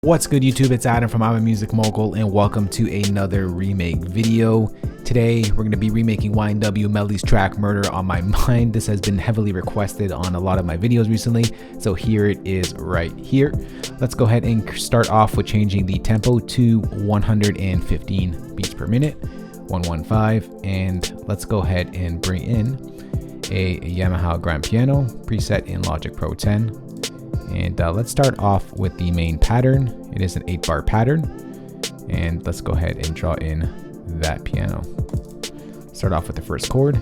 What's good, YouTube? It's Adam from I'm a Music Mogul, and welcome to another remake video. Today we're going to be remaking YNW Melly's track Murder on My Mind. This has been heavily requested on a lot of my videos recently, so here it is right here. Let's go ahead and start off with changing the tempo to 115 beats per minute, 115, and let's go ahead and bring in a Yamaha grand piano preset in Logic Pro 10. And let's start off with the main pattern. It is an 8-bar pattern. And let's go ahead and draw in that piano. Start off with the first chord.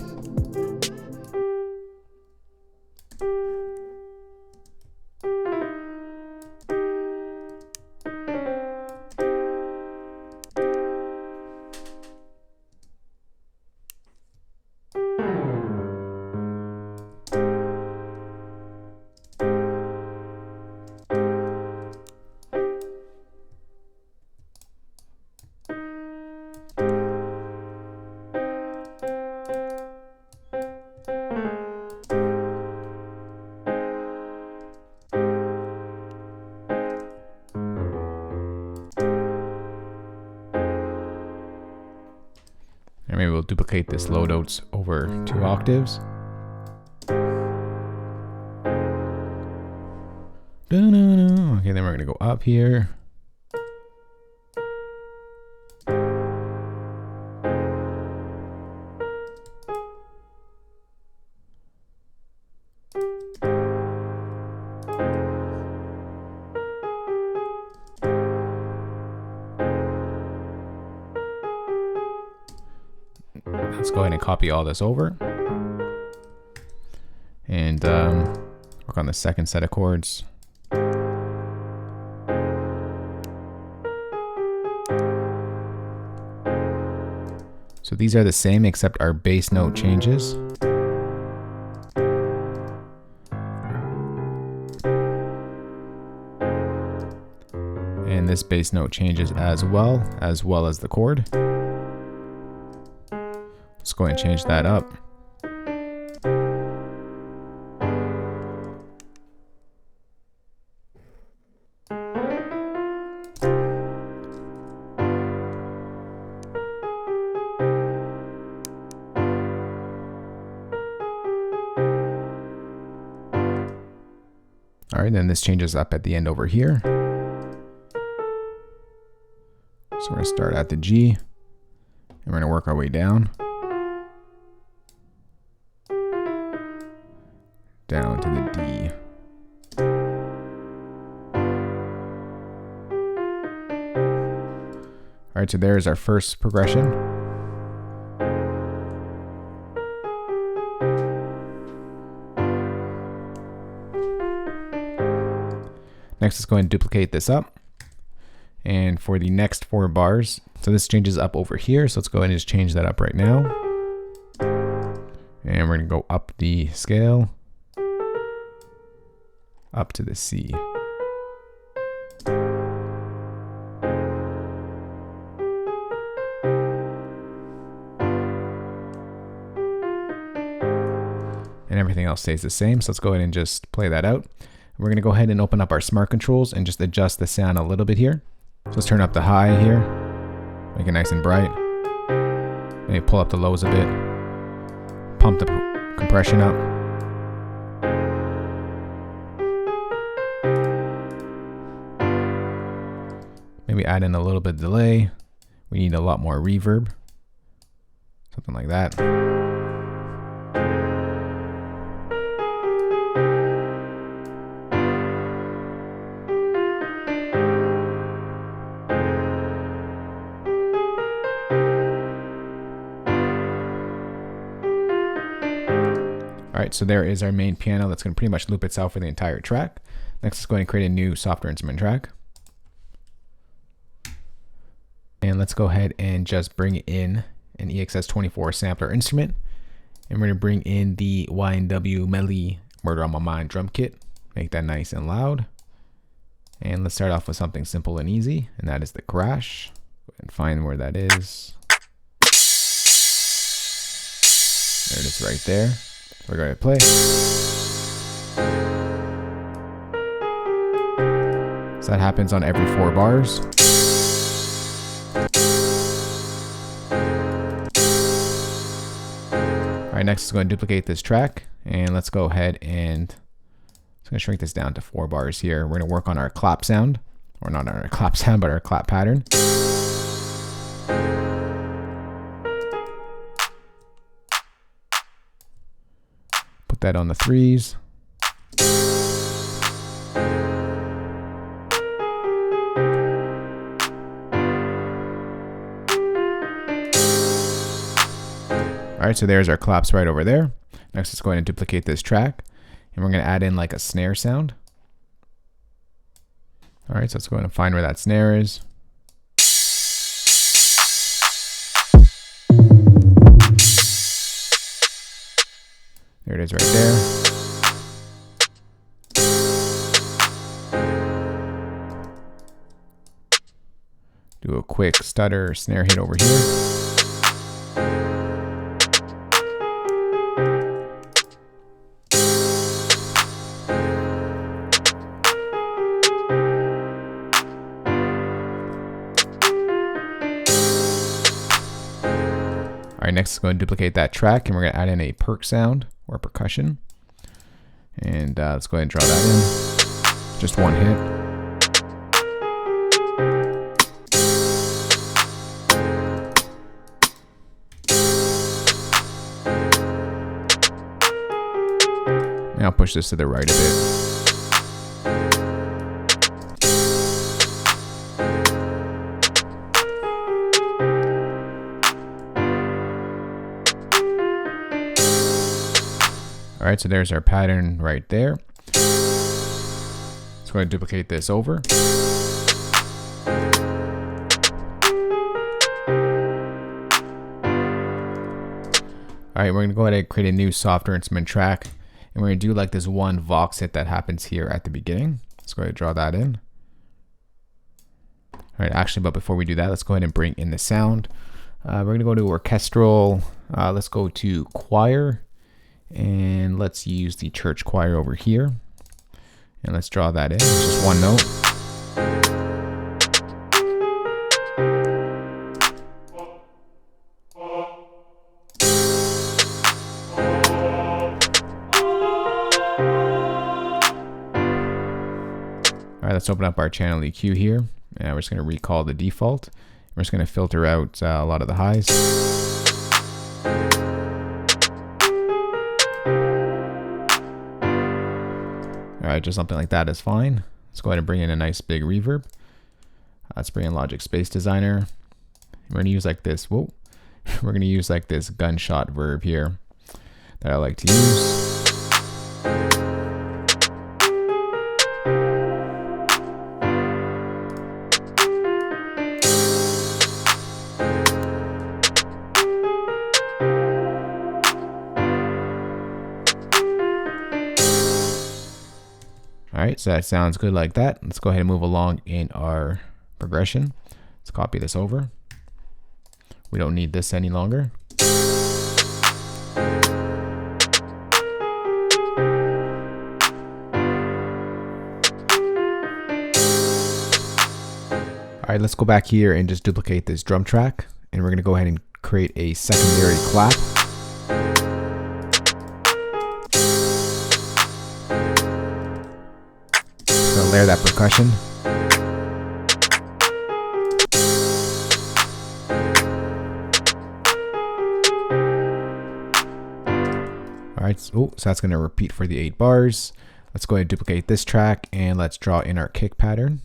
And maybe we'll duplicate this low notes over 2 octaves. Okay, then we're gonna go up here. Let's go ahead and copy all this over and work on the second set of chords. So these are the same except our bass note changes. And this bass note changes as well as the chord. Let's go ahead and change that up. All right, then this changes up at the end over here. So we're gonna start at the G and we're gonna work our way down. Down to the D. All right, so there's our first progression. Next, let's go ahead and duplicate this up. And for the next 4 bars, so this changes up over here, so let's go ahead and just change that up right now. And we're gonna go up the scale. Up to the C. And everything else stays the same, so let's go ahead and just play that out. We're going to go ahead and open up our smart controls and just adjust the sound a little bit here. So let's turn up the high here, make it nice and bright. Maybe pull up the lows a bit, pump the compression up. Maybe add in a little bit of delay. We need a lot more reverb. Something like that. All right, so there is our main piano that's going to pretty much loop itself for the entire track. Next, let's go ahead and create a new software instrument track. And let's go ahead and just bring in an EXS24 sampler instrument. And we're going to bring in the YNW Melly Murder on My Mind drum kit. Make that nice and loud. And let's start off with something simple and easy, and that is the crash. Go ahead and find where that is. There it is right there. We're going to play. So that happens on every 4 bars. All right, next is going to duplicate this track, and let's go ahead and I'm going to shrink this down to 4 bars here. We're going to work on our clap sound, or not our clap sound, but our clap pattern. Put that on the 3s. All right, so there's our claps right over there. Next, let's go ahead and duplicate this track, and we're going to add in like a snare sound. All right, so let's go ahead and find where that snare is. There it is right there. Do a quick stutter snare hit over here. All right, next, go and duplicate that track, and we're going to add in a perk sound or percussion. And let's go ahead and draw that in. Just one hit. And I'll push this to the right a bit. All right, so there's our pattern right there. Let's go ahead and duplicate this over. All right, we're gonna go ahead and create a new software instrument track, and we're gonna do like this one Vox hit that happens here at the beginning. Let's go ahead and draw that in. All right, actually, but before we do that, let's go ahead and bring in the sound. We're gonna go to orchestral. Let's go to choir. And let's use the church choir over here. And let's draw that in. It's just one note. All right, let's open up our channel EQ here. And we're just going to recall the default. We're just going to filter out a lot of the highs. All right, just something like that is fine. Let's go ahead and bring in a nice big reverb. Let's bring in Logic Space Designer. We're gonna use like this, whoa. We're gonna use like this gunshot verb here that I like to use. All right, so that sounds good like that. Let's go ahead and move along in our progression. Let's copy this over. We don't need this any longer. All right, let's go back here and just duplicate this drum track. And we're gonna go ahead and create a secondary clap. Layer that percussion. All right, so that's going to repeat for the 8 bars. Let's go ahead and duplicate this track, and let's draw in our kick pattern.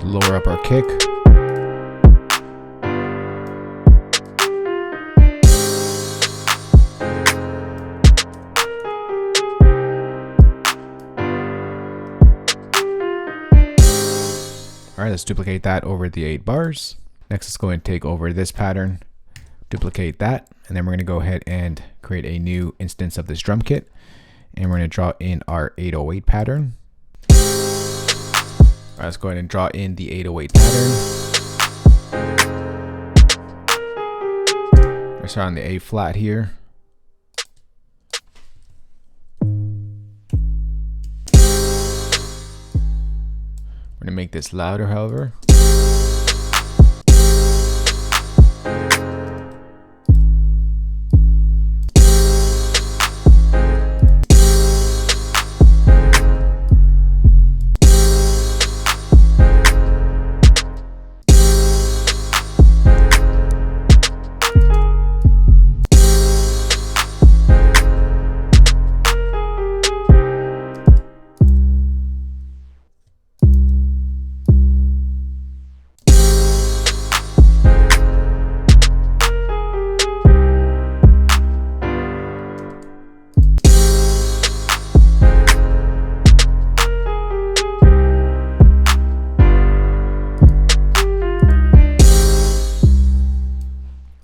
Lower up our kick. All let's duplicate that over the 8 bars. Next, let's go and take over this pattern, duplicate that, and then we're going to go ahead and create a new instance of this drum kit. And we're going to draw in our 808 pattern. All right, let's go ahead and draw in the 808 pattern. We're starting on the A flat here. We're going to make this louder, however.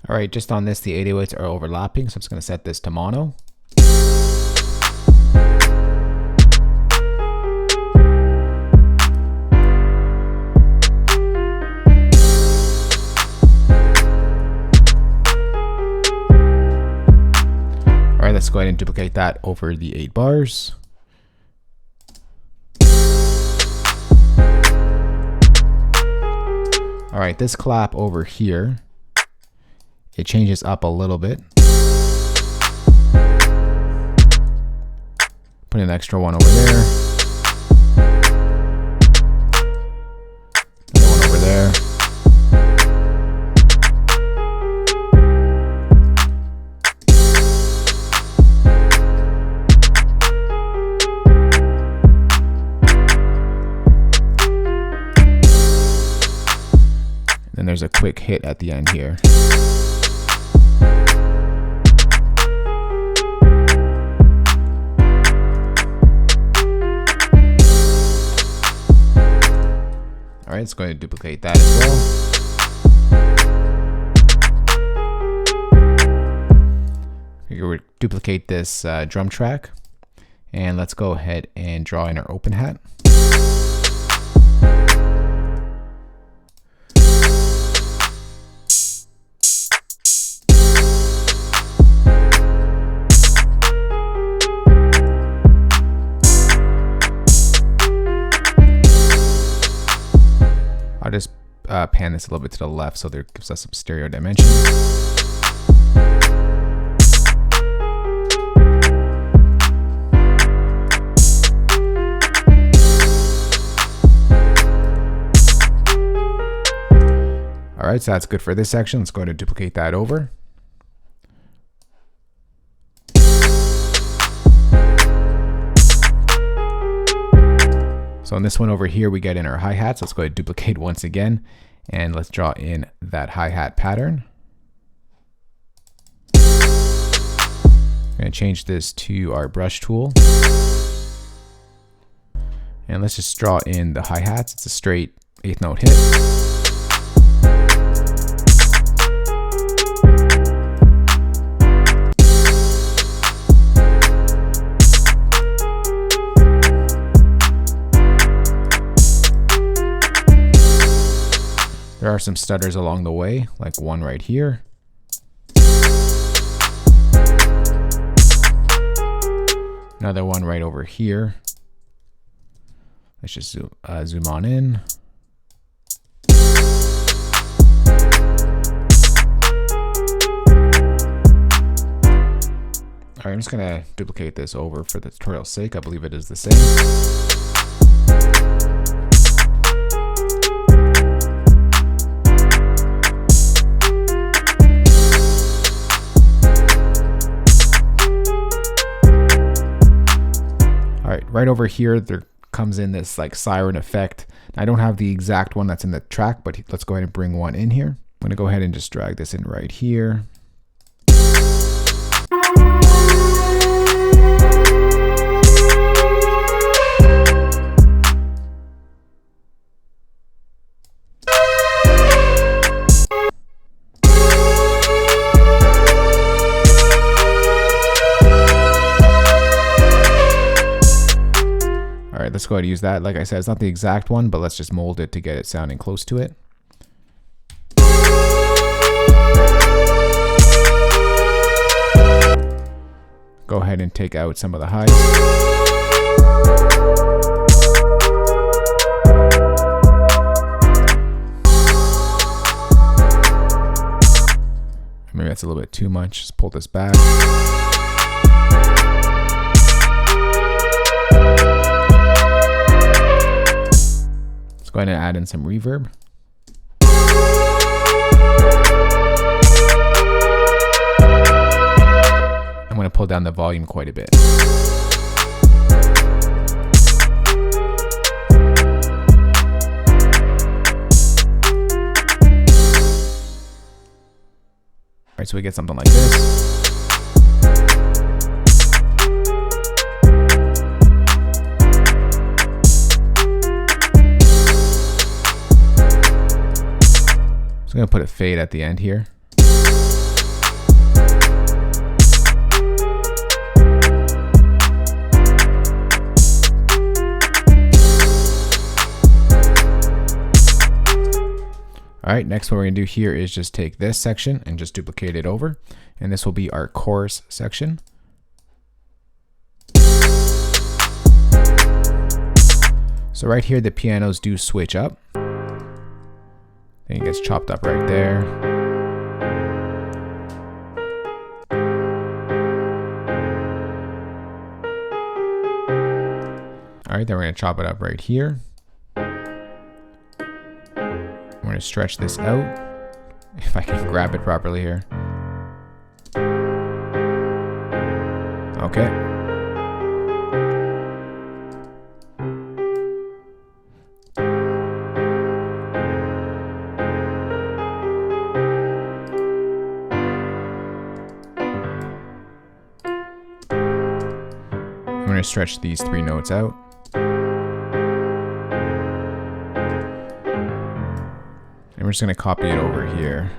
All right, just on this, the 808s are overlapping, so I'm just going to set this to mono. All right, let's go ahead and duplicate that over the 8 bars. All right, this clap over here, it changes up a little bit. Put an extra one over there. Another one over there. Then there's a quick hit at the end here. All right, let's go ahead and duplicate that as well. We're going to duplicate this drum track, and let's go ahead and draw in our open hat. I'll just pan this a little bit to the left so there gives us some stereo dimension. All right, so that's good for this section. Let's go ahead and duplicate that over. So on this one over here, we get in our hi-hats. Let's go ahead and duplicate once again, and let's draw in that hi-hat pattern. I'm going to change this to our brush tool. And let's just draw in the hi-hats. It's a straight 8th note hit. There are some stutters along the way, like one right here. Another one right over here. Let's just zoom on in. All right, I'm just gonna duplicate this over for the tutorial's sake. I believe it is the same. Right over here, there comes in this like siren effect. I don't have the exact one that's in the track, but let's go ahead and bring one in here. I'm gonna go ahead and just drag this in right here. let's go ahead and use that. Like I said, it's not the exact one, but let's just mold it to get it sounding close to it. Go ahead and take out some of the highs. Maybe that's a little bit too much. Just pull this back. Let's go ahead and add in some reverb. I'm going to pull down the volume quite a bit. Alright, so we get something like this. So I'm going to put a fade at the end here. All right, next what we're gonna do here is just take this section and just duplicate it over. And this will be our chorus section. So right here, the pianos do switch up. Then it gets chopped up right there. All right, then we're gonna chop it up right here. I'm going to stretch this out, if I can grab it properly here. Okay. I'm going to stretch these 3 notes out. And we're just going to copy it over here.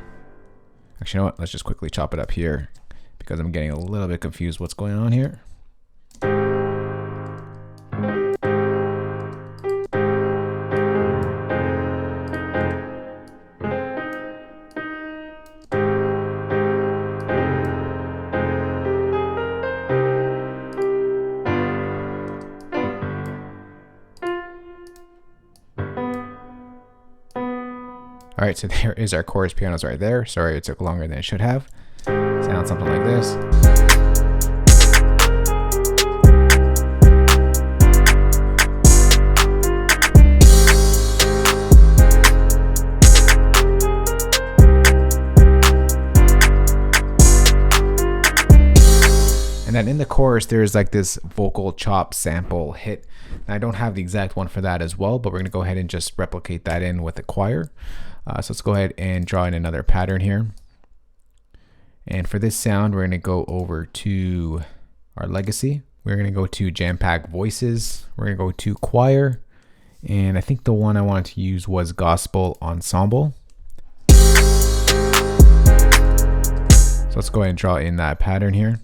Actually, you know what? Let's just quickly chop it up here because I'm getting a little bit confused what's going on here. All right, so there is our chorus pianos right there. Sorry, it took longer than it should have. Sounds something like this. And then in the chorus, there's like this vocal chop sample hit. And I don't have the exact one for that as well, but we're gonna go ahead and just replicate that in with the choir. So let's go ahead and draw in another pattern here. And for this sound, we're gonna go over to our legacy. We're gonna go to Jam Pack Voices. We're gonna go to Choir. And I think the one I wanted to use was Gospel Ensemble. So let's go ahead and draw in that pattern here.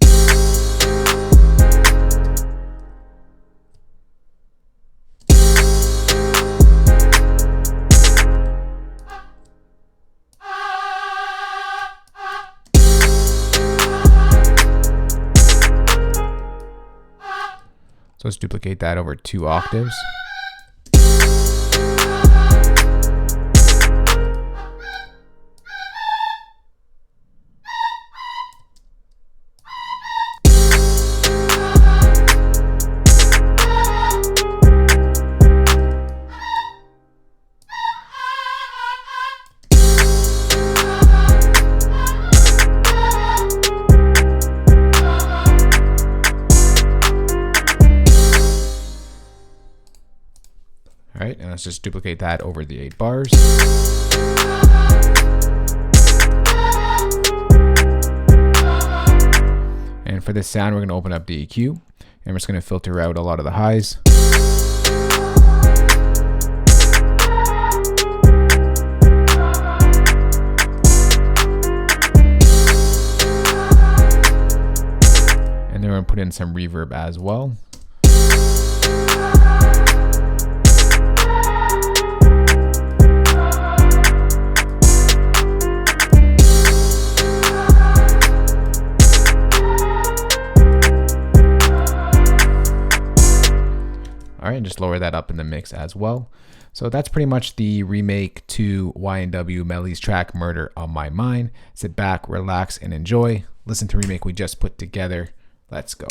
So let's duplicate that over 2 octaves. All right, and let's just duplicate that over the 8 bars. And for this sound, we're going to open up the EQ, and we're just going to filter out a lot of the highs. And then we're going to put in some reverb as well. just lower that up in the mix as well. So that's pretty much the remake to YNW Melly's track Murder on My Mind. Sit back, relax, and enjoy. Listen to remake we just put together. Let's go.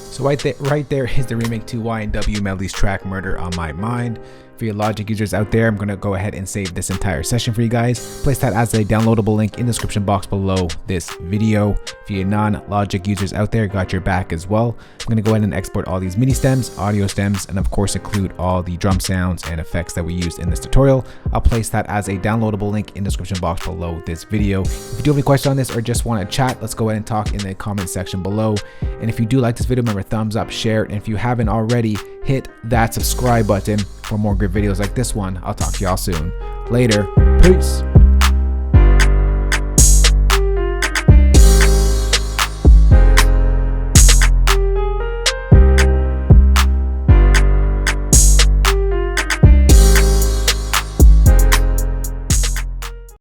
So right there is the remake to YNW Melly's track Murder on My Mind. For your Logic users out there, I'm going to go ahead and save this entire session for you guys. Place that as a downloadable link in the description box below this video. For your non-Logic users out there, got your back as well. I'm going to go ahead and export all these MIDI stems, audio stems, and of course include all the drum sounds and effects that we used in this tutorial. I'll place that as a downloadable link in the description box below this video. If you do have any questions on this or just want to chat, let's go ahead and talk in the comment section below. And if you do like this video, remember thumbs up, share it, and if you haven't already, hit that subscribe button for more great videos like this one. I'll talk to y'all soon. Later. Peace.